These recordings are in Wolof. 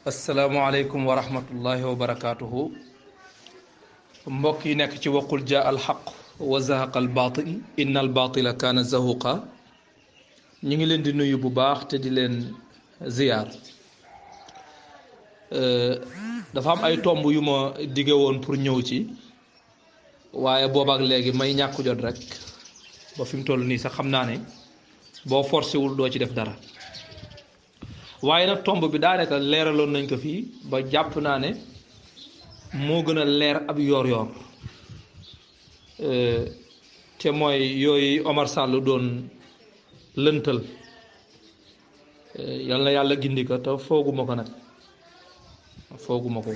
asalaamualeykum wa rahmatullahi wa barakaatuhu. mbokk yi nekk ci waqul jaa alxaq wa zahaqa albaatil inna albaatila kaana zahuqa. ñu ngi leen di nuyu bu baax te di leen ziyaar. dafa am ay tomb yu ma dige woon pour ñëw ci, waaye boobaak léegi may ñàkk jot rek ba fi mu toll nii sax xam naa ne boo forcé wul doo ci def dara. waaye nag tomb bi daanaka leeraloon nañ ko fii ba jàpp naa ne moo gën a leer ab yoor-yoor, te mooy yooyu Omar Sall doon lëntal. yal na yàlla gindi ko te fooguma ko nag fooguma ko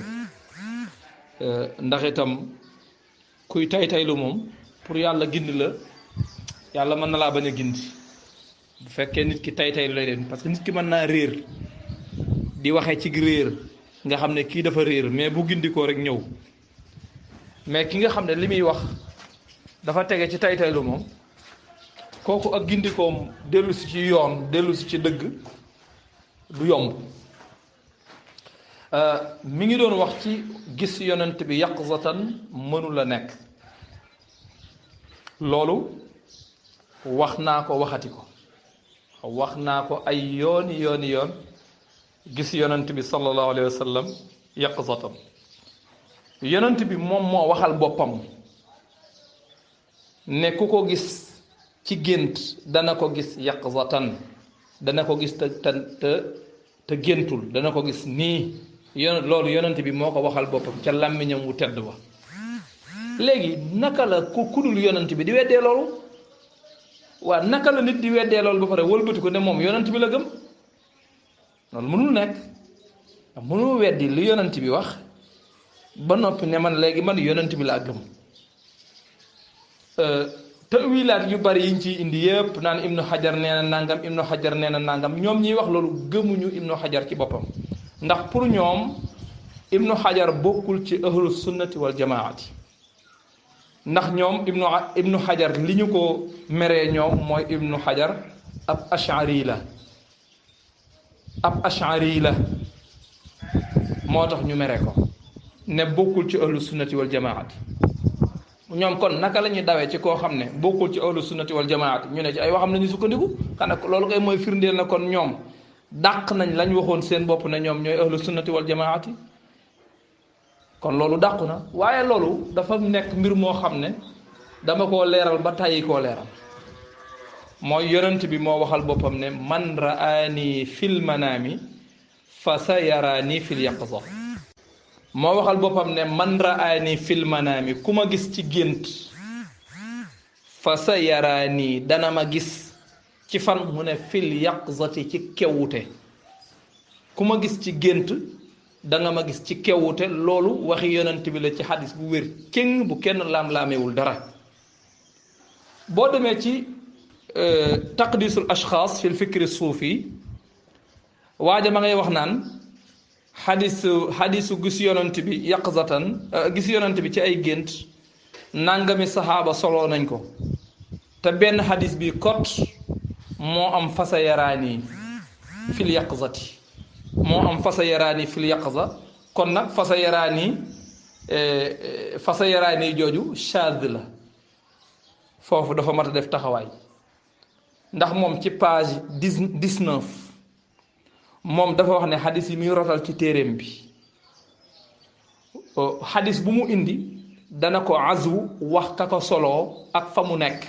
ndax itam kuy tay-taylu moom pour yàlla gindi la yàlla mën na laa bañ a gindi bu fekkee nit ki tay-taylu lay leen, parce que nit ki mën naa réer di waxee ci réer nga xam ne kii dafa réer mais bu gindikoo rek ñëw. mais ki nga xam ne li muy wax dafa tege ci tay-taylu moom kooku ak gindikoom dellu si ci yoon dellu si ci dëgg du yomb. mi ngi doon wax ci gis yonent bi yaqzatan mënu la nekk. loolu wax naa ko waxati ko, wax naa ko ay yooni yoon gis yonent bi sallallahu alayhi wa sallam yaqzatan. yonent bi moom moo waxal boppam ne ku ko gis ci gént dana ko gis yaqzatan, dana ko gis te géntul, dana ko gis nii. loolu yonent bi moo ko waxal boppam ca làmmiñam wu tedd ba. léegi naka la ku kudul yonent bi di weddee loolu? waa naka la nit di weddee loolu ba pare wëlbati ko ne moom yonent bi la gëm? loolu mënul nekk. mënul weddi li yonent bi wax ba noppi ne man léegi man yonent bi laa gëm. tawilaat yu bari yiñ ciy indi yëpp naan ibnu xajar nee na nangam, ibnu xajar nee na nangam, ñoom ñiy wax loolu gëmuñu ibnu xajar ci boppam. ndax pour ñoom ibnu xajar bokkul ci ahlu sunnati wal jamaati. ndax ñoom ibnu xajar li ñu ko meree ñoom mooy ibnu xajar ab ashari la moo tax ñu mere ko ne bokkul ci ahlu sunnati wal jamaati. ñoom kon naka la ñuy dawee ci koo xam ne bokkul ci ahlu sunnati wal jamaati ñu ne ci ay waxam nañu sukkandiku? xanaa loolu kay mooy firndeel na kon ñoom dàq nañ lañ waxoon seen bopp ne ñoom ñooy ahlu sunnati wal jamaati. kon loolu dàqu na. waaye loolu dafa nekk mbir moo xam ne dama koo leeral ba tàyyi koo leeral. mooy yonent bi moo waxal boppam ne man raani fil manaami fa sa yaraani fil yaqza. moo waxal boppam ne man raani fil manaami ku ma gis ci gént fa sa yaraani dana ma gis ci fan mu ne fil yaqzati ci kewute. ku ma gis ci gént danga ma gis ci kewute. loolu waxi yonent bi la ci xadis bu wér kéng bu kenn laam-laamewul dara. boo demee ci taqdisul ashxaas fil fikri suufi waaja ma ngay wax naan xadisu gis yonent bi yaqzatan, gis yonent bi ci ay gént nangami saxaaba soloo nañ ko, te benn xadis bi kot moo am fasa yaraani fil yaqzati, moo am fasa yaraani fil yaqza. kon nag fasa yaraani jooju shaad la. foofu dafa mat a def taxawaay, ndax moom ci page 19 moom dafa wax ne xadis yi muy rotal ci téeréem bi xadis bu mu indi dana ko azwu wax ka ko soloo ak fa mu nekk,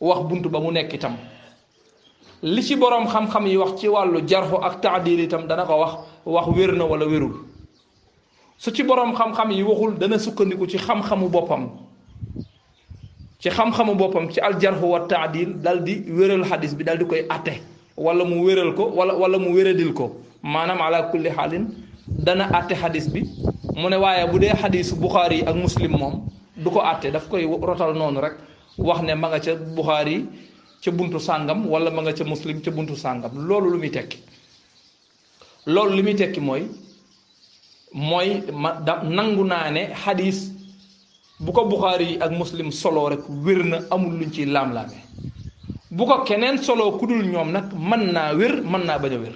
wax bunt ba mu nekk itam. li ci boroom xam-xam yi wax ci wàllu jarxu ak taadil itam dana ko wax wér na wala wérul. su ci boroom xam-xam yi waxul dana sukkandiku ci xam-xamu boppam ci aljarxu wa taadil dal di wéral xadis bi dal di koy atte, wala mu wéral ko wala mu wéradil ko. maanaam ala kulli xaalin dana atte xadis bi. mu ne waaye bu dee xadisu buxaari yi ak muslim moom du ko atte, daf koy rotal noonu rek wax ne ma nga ca buxaari ca buntu sàngam wala ma nga ca muslim ca buntu sàngam. loolu lu muy tekki? loolu li muy tekki mooy nangu naa ne xadis bu ko buxaari yi ak muslim solo rek wér na, amul luñ ciy laam-laame. bu ko keneen solo ku dul ñoom nag mën naa wér mën naa bañ a wér.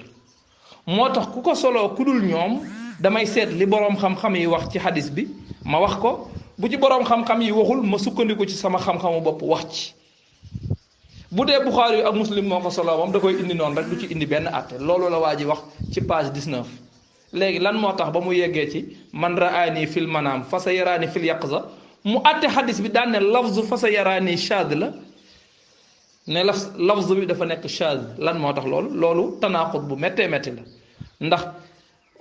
moo tax ku ko soloo ku dul ñoom damay seet li boroom xam-xam yi wax ci xadis bi ma wax ko bu ci boroom xam-xam yi waxul ma sukkandiku ci sama xam-xamu bopp wax ci bu dee Buxaari ak Muslim moo ko soloo moom da koy indi noonu rek du ci indi benn àtte loolu la waa ji wax ci page 19 léegi lan moo tax ba mu yeggee ci man raani fil manaam fa sa yaraani fil yaqza mu àtte xadis bi daan ne lafzu fa sa yaraani shaad la ne lafzu bi dafa nekk shaad lan moo tax loolu tanaaqut bu méttee métti la ndax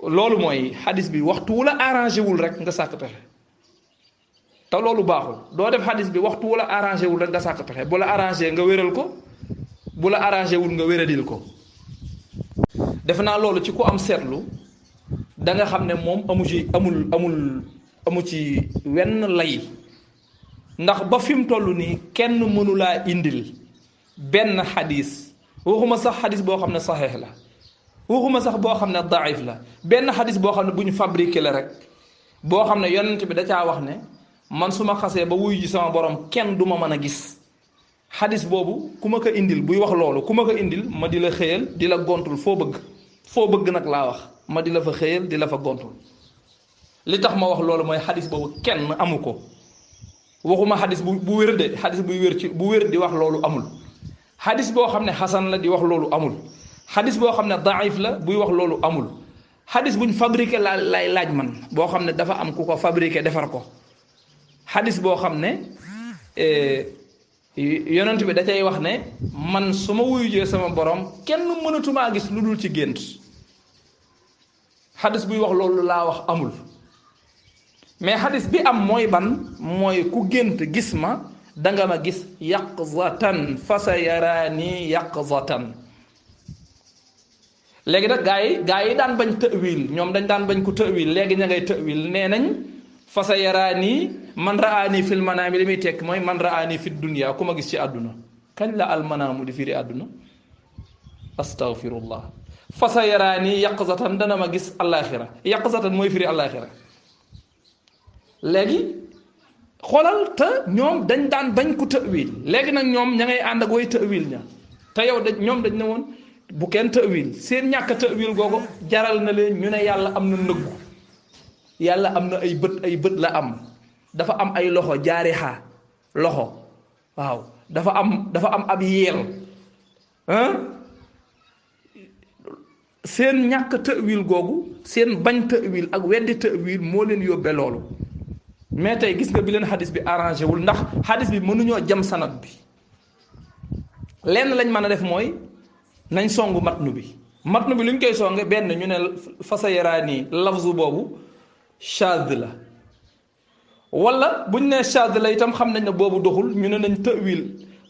loolu mooy xadis bi waxtu wu la arrangé wul rek nga sàkk pexe te loolu baaxul doo def xadis bi waxtu wu la arrangé wul rek nga sàkk pexe bu la arrangé nga wéral ko bu la arrangé wul nga wéradil ko defe naa loolu ci ku am seetlu da nga xam ne moom amu ci wenn lay ndax ba fi mu toll nii kenn mënulaa indil benn xadis waxuma sax xadis boo xam ne saxeex la waxuma sax boo xam ne daif la benn xadis boo xam ne bu ñu fabriqué la rek boo xam ne yonent bi da caa wax ne man su ma xasee ba wuyu ji sama borom kenn du ma mën a gis xadis boobu ku ma ko indil buy wax loolu ku ma ko indil ma di la xëyal di la gontul foo bëgg nag laa wax ma di la fa xëyal di la fa gontul li tax ma wax loolu mooy xadis boobu kenn amu ko waxuma xadis bu wér de xadis bu wér di wax loolu amul xadis boo xam ne xasan la di wax loolu amul xadis boo xam ne daif la buy wax loolu amul xadis buñ fabriqué lay laaj man boo xam ne dafa am ku ko fabriqué defar ko xadis boo xam ne yonent bi da cay wax ne man su ma wuyu jee sama borom kenn mënatumaa gis lu dul ci gént xadis buy wax loolu laa wax amul mais xadis bi am mooy ban mooy ku gént gis ma danga ma gis yaqzatan fa sa yaraani yaqzatan léegi nag gaa yi daan bañ tëwil ñoom dañ daan bañ ko tëwil léegi ña ngay tëwil nee nañ fa sa yaraani man raani fil manaami li muy tekk mooy man raani fi dunya ku ma gis ci àdduna kañ la almanaamu di firi àdduna astaghfirullah fa sa yaraani yaqzatan dana ma gis alaxira yaqzatan mooy firi alaxira léegi xoolal te ñoom dañ daan bañ ko tëwil léegi nag ñoom ña ngay ànd ak way tëwil ña te yow ñoom dañ ne woon bu kenn tëwil seen ñàkk tëwil googu jaral na leen ñu ne yàlla am na nëggu yàlla am na ay bët la am dafa am ay loxo jaarixa loxo waaw dafa am ab yeel seen ñàkk tëwil googu seen bañ tëwil ak weddi tëwil moo leen yóbbee loolu mais tey gis nga bi leen xadis bi arrangé wul ndax xadis bi mënuñoo jam sanad bi lenn lañ mën a def mooy nañ songu matnu bi lu ñu koy songe benn ñu ne fasa yaraani lafzu boobu shaad la wala buñ ne shaad la itam xam nañ ne boobu doxul ñu ne nañ tëwil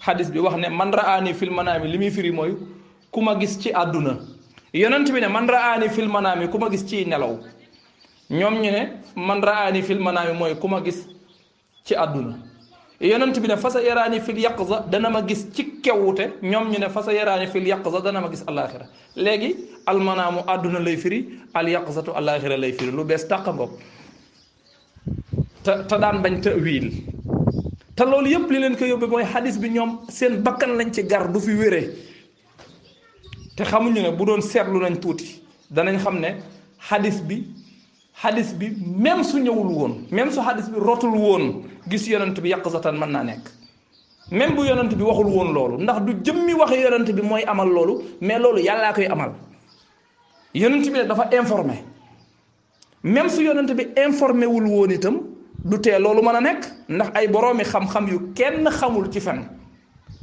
xadis bi wax ne man raani fil manaami li muy firi mooy ku ma gis ci àdduna yonent bi ne man raani fil manaami ku ma gis ci nelaw ñoom ñu ne man raani fil manaami mooy ku ma gis ci àdduna yonent bi ne fasa yaraani fil yaqza dana ma gis ci kewwute ñoom ñu ne fasa yaraani fil yaqza dana ma gis alaxira léegi almanaamu àdduna lay firi al yaqzatu alaxira lay firi lu bees tàq ngoog te daan bañ tawil te loolu yépp li leen ko yóbbee mooy xadis bi ñoom seen bakkan lañ ci gar du fi wéree te xamuñu ne bu doon seetlu nañ tuuti danañ xam ne xadis bi même su ñëwul woon même su xadis bi rotul woon gis yonent bi yaqzatan mën naa nekk même bu yonent bi waxul woon loolu ndax du jëmmi waxe yonent bi mooy amal loolu mais loolu yàllaa koy amal yonent bi ne dafa informé même su yonent bi informé wul woon itam du tee loolu mën a nekk ndax ay boroomi xam-xam yu kenn xamul ci fen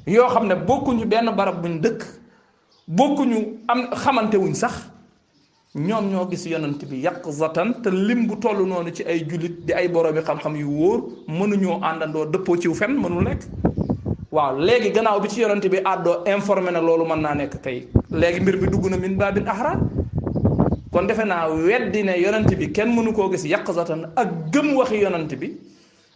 yoo xam ne bokkuñu benn barab buñ dëkk bokkuñu am xamante wuñ sax ñoom ñoo gis yonent bi yaqzatan te lim bu toll noonu ci ay jullit di ay boroomi xam-xam yu wóor mënuñoo àndandoo dëppoo ciw fen mënul nekk waaw léegi gannaaw bi ci yonent bi àddoo informé na loolu mën naa nekk tey léegi mbir bi dugg na min baabin ahra kon defe naa weddi ne yonent bi kenn mënu koo gis yaqzatan ak gëm waxi yonent bi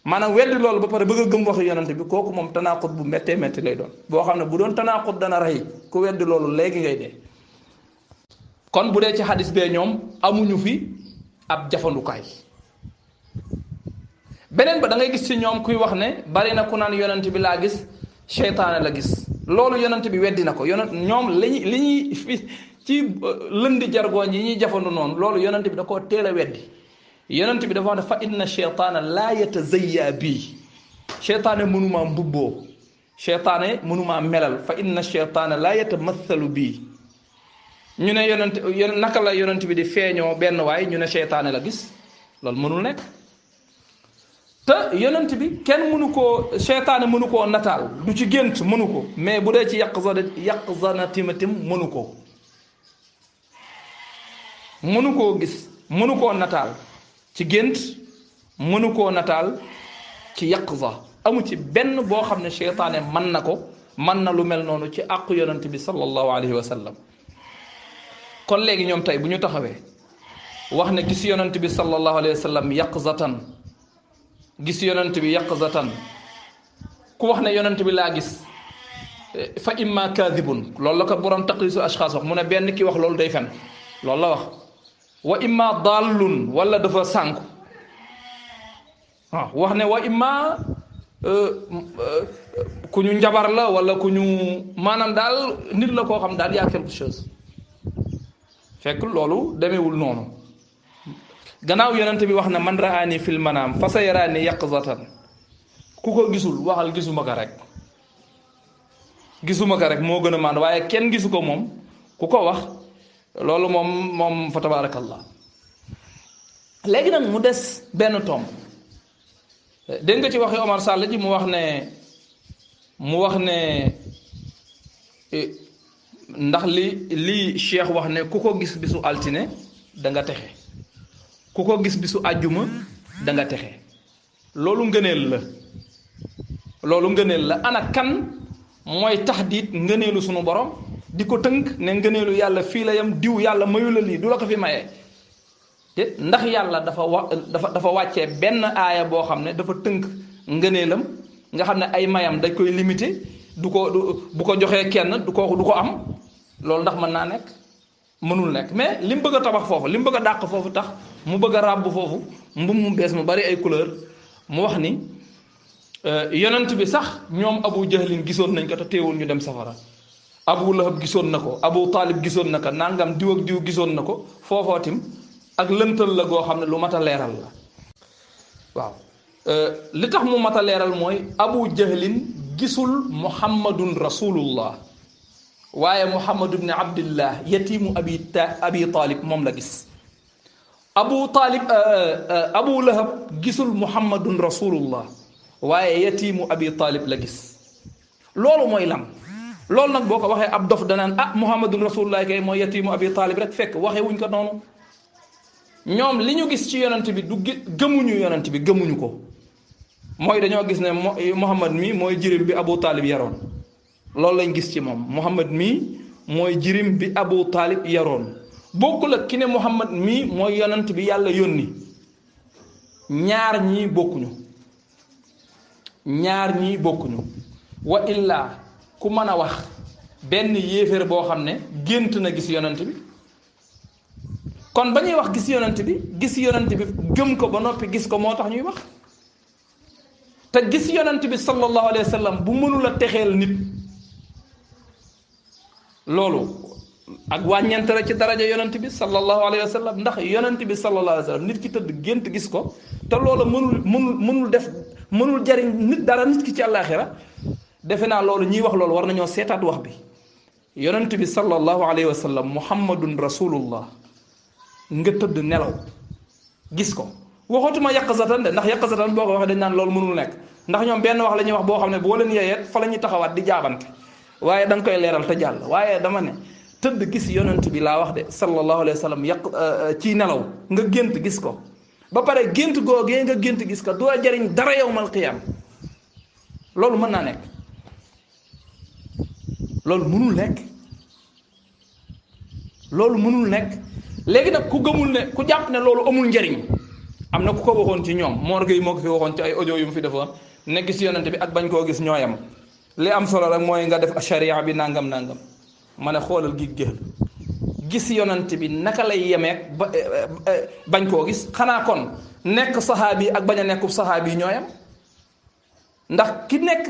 maanaam weddi loolu ba pare bëgg a gëm waxi yonent bi kooku moom tanaaqut bu méttee métti lay doon boo xam ne bu doon tanaaqut dana rey ku weddi loolu léegi ngay dee kon bu dee ci xadis bee ñoom amuñu fi ab jafandukaay beneen ba da ngay gis ci ñoom kuy wax ne bari na ku naan yonent bi laa gis seytaane la gis loolu yonent bi weddi na ko yonent ñoom li ñuy ci lëndi jargoñ yi ñuy jafandu noonu loolu yonent bi da koo teel a weddi yonent bi dafa wax ne fa inna cheytaana laa yatazayya bii cheytaane mënumaa mbubboo cheytaane mënumaa melal fa inna cheytaana laa yatamathalu bii ñu ne yonent naka la yonent bi di feeñoo benn waay ñu ne cheytaane la gis loolu mënul nekk te yonent bi kenn mënu koo cheytaane mënu koo nataal du ci gént mënu ko mais bu dee ci yaqzana timatim mënu ko mënu koo gis mënu koo nataal ci gént mënu koo nataal ci yaqza amu ci benn boo xam ne cheytaane mën na ko mën na lu mel noonu ci àqu yonent bi sallallahu alayhi wa sallam kon léegi ñoom tey bu ñu taxawee wax ne gis yonent bi sallallahu alayhi wa sallam yaqzatan gis yonent bi yaqzatan ku wax ne yonent bi laa gis fa imma kadibun loolu la ko borom taqrisu ashxaas wax mu ne benn ki wax loolu day fen loolu la wax wa imma dallun wala dafa sànku waaw wax ne wa imma ku ñu njabar la wala ku ñu maanaam daal nit la koo xam daal yaa quelque chose fekk loolu demewul noonu gannaaw yonent bi wax na man raani fil manaam fa sa yaraani yaqzatan ku ko gisul waxal gisuma ko rek gisuma ko rek moo gën a maan waaye kenn gisu ko moom ku ko wax loolu moom fa tabaarakallah léegi nag mu des benn tomb dégg nga ci waxi Omar Sall ji mu wax ne ndax li cheikh wax ne ku ko gis bisu altine da nga texe ku ko gis bisu àjjuma da nga texe loolu ngëneel la ana kan mooy taxdiit ngëneelu sunu borom di ko tënk ne ngëneelu yàlla fii la yam diw yàlla mayu la lii du la ko fi mayee te ndax yàlla dafa wàccee benn aaya boo xam ne dafa tënk ngëneelam nga xam ne ay mayam dañ koy limité bu ko joxee kenn du ko am loolu ndax mën naa nekk mënul nekk mais li mu bëgg a tabax foofu li mu bëgg a dàq foofu tax mu bëgg a ràbb foofu mbum mu bees mu bari ay couleur mu wax ni yonent bi sax ñoom abu jahlin gisoon nañ ko te teewul ñu dem safara abu lahab gisoon na ko abu taalib gisoon na ko nangam diw ak diw gisoon na ko foofootim ak lëntal la goo xam ne lu mat a leeral la waaw li tax mu mat a leeral mooy abu jahlin gisul muhammadun rasulullah waaye muhammad ibn abdillah yatimu abi taalib moom la gis abu lahab gisul muhammadun rasulullah waaye yatimu abi taalib la gis loolu mooy lan loolu nag boo ko waxee ab dof danaan muhammadun rasulullah kay mooy yatimu abi taalib rek fekk waxee wuñ ko noonu ñoom li ñu gis ci yonent bi du gëmuñu yonent bi gëmuñu ko mooy dañoo gis ne muhammad mi mooy jirim bi abu taalib yaroon loolu lañ gis ci moom muhammad mi mooy jirim bi abu taalib yaroon bokkul ak ki ne muhammad mi mooy yonent bi yàlla yónni ñaar ñii bokkuñu wa illaa ku mën a wax benn yéeféer boo xam ne gént na gis yonent bi kon ba ñuy wax gis yonent bi gëm ko ba noppi gis ko moo tax ñuy wax te gis yonent bi sallallahu alayhi wa sallam bu mënul a texeel nit loolu ak wàññeent la ci daraja yonent bi sallallahu alayhi wa sallam ndax yonent bi sallallahu alayhi wa sallam nit ki tëdd gént gis ko te loolu mënul jariñ nit dara nit ki ci àllaaxira defe naa loolu ñiy wax loolu war nañoo seetaat wax bi yonent bi sallallahu alayhi wa sallam muhammadun rasulullah nga tëdd nelaw gis ko waxatuma yaqazatan de ndax yaqazatan boo ko waxee dañ naan loolu mënul nekk ndax ñoom benn wax la ñuy wax boo xam ne boo leen yeyeet fa la ñuy taxawaat di jaabante waaye da nga koy leeral te jàll waaye dama ne tëdd gis yonent bi laa wax de sallallahu alayhi wa sallam ci nelaw nga gént gis ko ba pare gént googee nga gént gis ko doo jariñ dara yawmal qiyaam loolu mën naa nekk loolu mënul nekk léegi nag ku gëmul ne ku jàpp ne loolu amul njariñ am na ku ko waxoon ci ñoom Mor Gueye moo ko fi waxoon ci ay audio yu mu fi defoon ne gis yonent bi ak bañ koo gis ñooyam li am solo rek mooy nga def sharia bi nangam ma ne xoolal gis yonent bi naka lay yemeek bañ koo gis xanaa kon nekk saxaabi ak bañ a nekkub saxaabi yi ñooyam ndax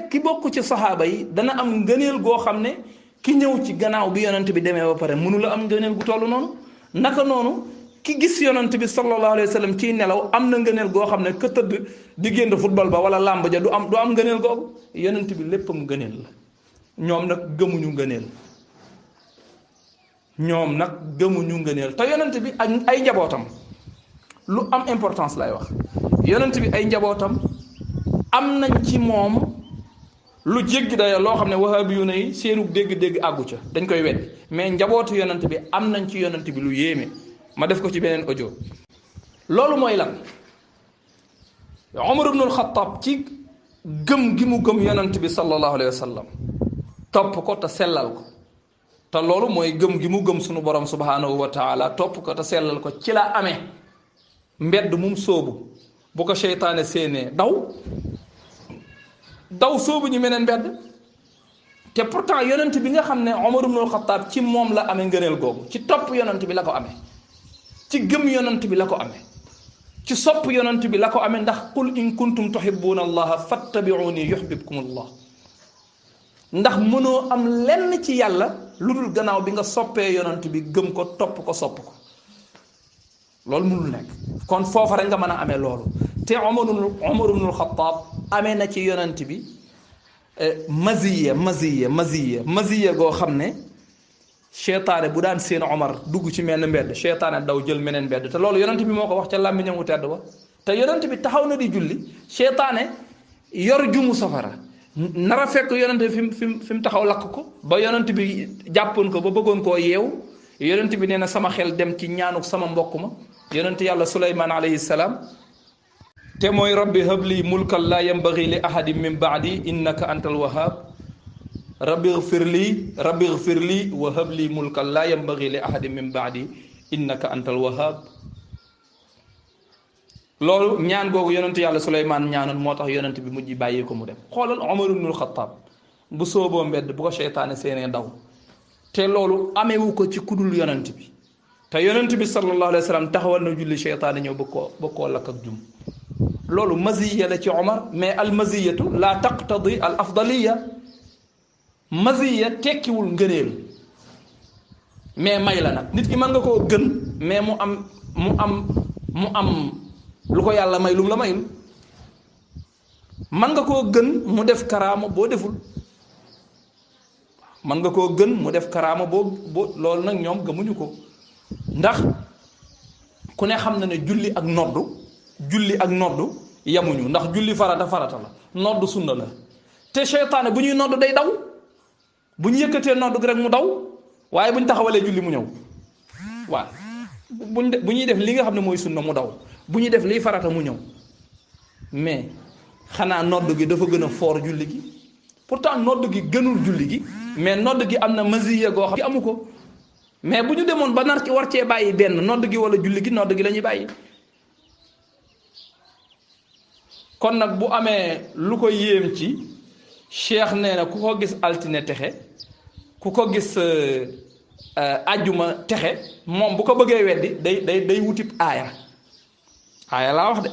ki bokk ci saxaaba yi dana am ngëneel goo xam ne ki ñëw ci gannaaw bi yonent bi demee ba pare mënu la am ngëneel gu toll noonu naka noonu ki gis yonent bi sallallahu alayhi wa sallam ciy nelaw am na ngëneel goo xam ne ka tëdd di génn football ba wala làmb ja du am ngëneel googu yonent bi léppam ngëneel la ñoom nag gëmuñu ngëneel te yonent bi ak ay njabootam lu am importance lay wax yonent bi ay njabootam am nañ ci moom lu jéggi daya loo xam ne wahabiyuuna yi seenu dégg-dégg àggu ca dañ koy weddi mais njabootu yonent bi am nañ ci yonent bi lu yéeme ma def ko ci beneen audio loolu mooy lan Umar ibnul Xattaab ci gëm gi mu gëm yonent bi sallallahu alayhi wa sallam topp ko te sellal ko te loolu mooy gëm gi mu gëm sunu borom subhanahu wa taala topp ko te sellal ko ci la amee mbedd mum sóobu bu ko seytaane séenee daw sóobu ñu meneen mbedd te pourtant yonent bi nga xam ne Umar ibnul Xattaab ci moom la amee ngëneel googu ci topp yonent bi la ko amee ci gëm yonent bi la ko amee ci sopp yonent bi la ko amee ndax qul in kuntum tuhibbuuna allaha fattabi'uuni yuhbibkum allah ndax mënoo am lenn ci yàlla lu dul gannaaw bi nga soppee yonent bi gëm ko topp ko sopp ko loolu mënul nekk kon foofa rek nga mën a amee loolu te Umar ibnul Xattaab amee na ci yonent bi maziya goo xam ne cheytaane bu daan seen Omar dugg ci menn mbedd cheytaane daw jël meneen mbedd te loolu yonent bi moo ko wax ca làmmiñam wu tedd ba te yonent bi taxaw na di julli cheytaane yor jumu safara nara fekk yonent bi fi mu taxaw lakk ko ba yonent bi jàppoon ko ba bëggoon koo yeew yonent bi nee na sama xel dem ci ñaanuk sama mbokk ma yonent yàlla Suleymaan alayhi salaam te mooy rabbi habli mulkan laa yambagi li ahadin min baadi innaka antal wahhab rabbi gfir lii wa habli mulkan laa yambagi li ahadin min baadi innaka antal wahhab loolu ñaan googu yonent yàlla Suleymaan ñaanoon moo tax yonent bi mujj bàyyi ko mu dem xoolal Umar ibnul Xattaab bu sooboo mbedd bu ko seytaane seenee daw te loolu amewu ko ci kudul yonent bi te yonent bi sallallahu alayhi wa sallam taxawal na julli seytaane ñëw bëgg koo lakk ak jum loolu maziya la ci Omar mais al maziyatu la taqtadi al afdaliya maziya tekkiwul ngëneel mais may la nag nit ki mën nga koo gën mais mu am lu ko yàlla may lum la mayul mën nga koo gën mu def karaama boo deful mën nga koo gën mu def karaama boo loolu nag ñoom gëmuñu ko ndax ku ne xam na ne julli ak noddu yamuñu ndax julli farata la noddu sunna la te seytaane bu ñuy noddu day daw bu ñu yëkkatee noddu gi rek mu daw waaye bu ñu taxawalee julli mu ñëw waaw bu ñuy def li nga xam ne mooy sunna mu daw bu ñuy def liy farata mu ñëw mais xanaa noddu gi dafa gën a foor julli gi pourtant noddu gi gënul julli gi mais noddu gi am na maziya goo xam ne amu ko mais bu ñu demoon ba nar ci war cee bàyyi benn noddu gi wala julli gi noddu gi la ñuy bàyyi. kon nag bu amee lu ko yéem ci cheikh nee na ku ko gis altine texe ku ko gis ajjuma texe moom bu ko bëggee weddi day wutib aaya laa wax de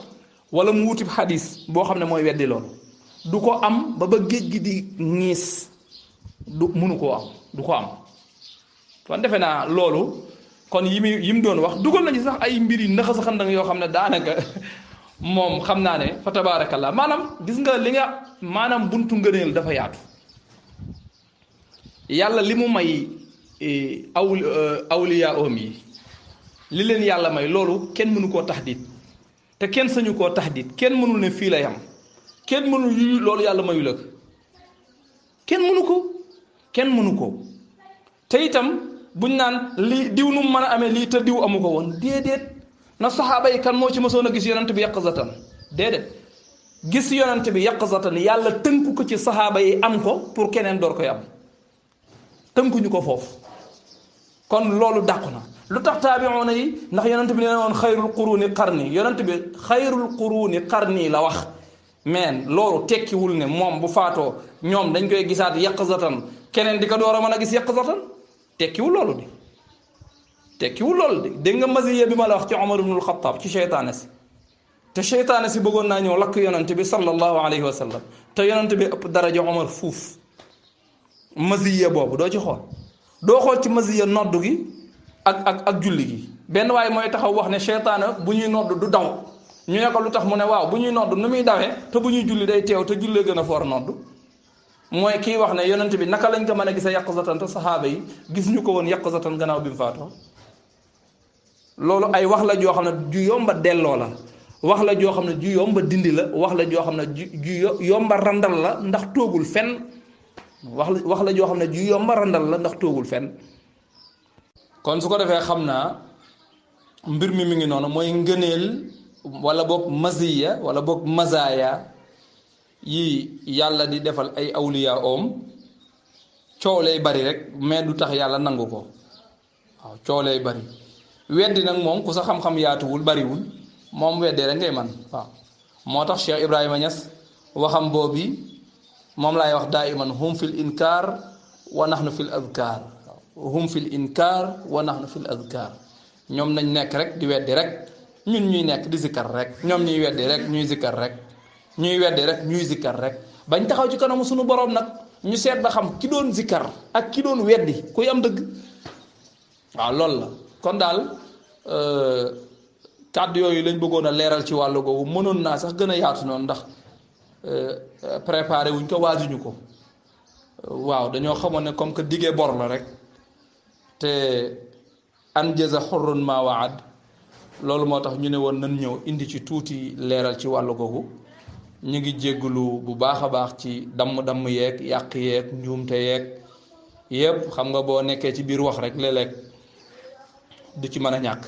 wala mu wutib xadis boo xam ne mooy weddi loolu du ko am ba géej gi di ñiis mënu koo am du ko am kon defe naa loolu kon yi mu doon wax dugal nañu sax ay mbir yi naxa sa xandang yoo xam ne daanaka moom xam naa ne fa tabaarakallaa maanaam gis nga li nga maanaam buntu ngëneel dafa yaatu yàlla li mu may awliyaa oom yi li leen yàlla may loolu kenn mënu koo taxdiit te kenn sañu koo taxdiit kenn mënul ne fii la yam kenn mënul yu loolu yàlla mayu la kenn mënu ko te itam buñ naan li diw nu mën a amee lii te diw amu ko woon déedéet na saxaaba yi kan moo ci mësoon a gis yonent bi yaqzatan déedéet gis yonent bi yaqzatan yàlla tënku ko ci saxaaba yi am ko pour keneen door koy am tënkuñu ko foofu kon loolu dàqu na lu tax taabi'uuna yi ndax yonent bi nee na woon xayrul quruni qarni yonent bi xayrul quruni qarni la wax mais loolu tekkiwul ne moom bu faatoo ñoom dañ koy gisaat yaqzatan keneen di ko door a mën a gis yaqzatan tekkiwul loolu de dégg nga maziya bi ma la wax ci Omar ibnul Xattaab ci seytaane si te seytaane si bëggoon naa ñëw lakk yonent bi sallallahu alayhi wa sallam te yonent bi ëpp daraja Omar fuuf masiya boobu doo ci xool doo xool ci masiya noddu gi ak julli gi benn waaye mooy taxaw wax ne seytaane bu ñuy nodd du daw ñu ne ko lu tax mu ne waaw bu ñuy nodd nu muy dawee te bu ñuy julli day teew te jullee gën a foor nodd mooy kii wax ne yonent bi naka lañ ko mën a gisa yaqzatan te saxaaba yi gis ñu ko woon yaqzatan gannaaw bi mu faatoo loolu ay wax la joo xam ne ju yomba delloo la wax la joo xam ne ju yomba dindi la wax la joo xam ne ju yomba randal la ndax toogul fenn wax la joo xam ne ju yomba randal la ndax toogul fenn kon su ko defee xam naa mbir mi ngi noonu mooy ngëneel wala boog maziya wala boog mazaya yi yàlla di defal ay awliya oom coow lay bari rek mais du tax yàlla nangu ko waaw coow lay bari weddi nag moom ku sa xam-xam yaatuwul bariwul moom weddee rek ngay man waaw moo tax Cheikh Ibrahima Niass waxam boobi moom laay wax daa iman hum fil inkar wa nahnu fil adkar hum fil inkar wa nahnu fil adkar ñoom nañ nekk rek di weddi rek ñun ñuy nekk di zikkar rek ñoom ñuy weddi rek ñuy zikkar rek ñuy weddi rek ñuy zikkar rek bañ taxaw ci kanamu suñu borom nag ñu seet ba xam ki doon zikkar ak ki doon weddi kuy am dëgg waaw loolu la kon daal kàddu yooyu lañ bëggoon a leeral ci wàllu googu mënoon naa sax gën a yaatu noonu ndax préparé wuñ ko waajuñu ko waaw dañoo xamoon ne comme que diggee bor la rek te anjaza xurrun ma waad loolu moo tax ñu ne woon nañ ñëw indi ci tuuti leeral ci wàllu googu ñu ngi jégglu bu baax a baax ci damm yeeg yàq yeeg njuumte yeeg yëpp xam nga boo nekkee ci biir wax rek léeg-léeg du ci mën a ñàkk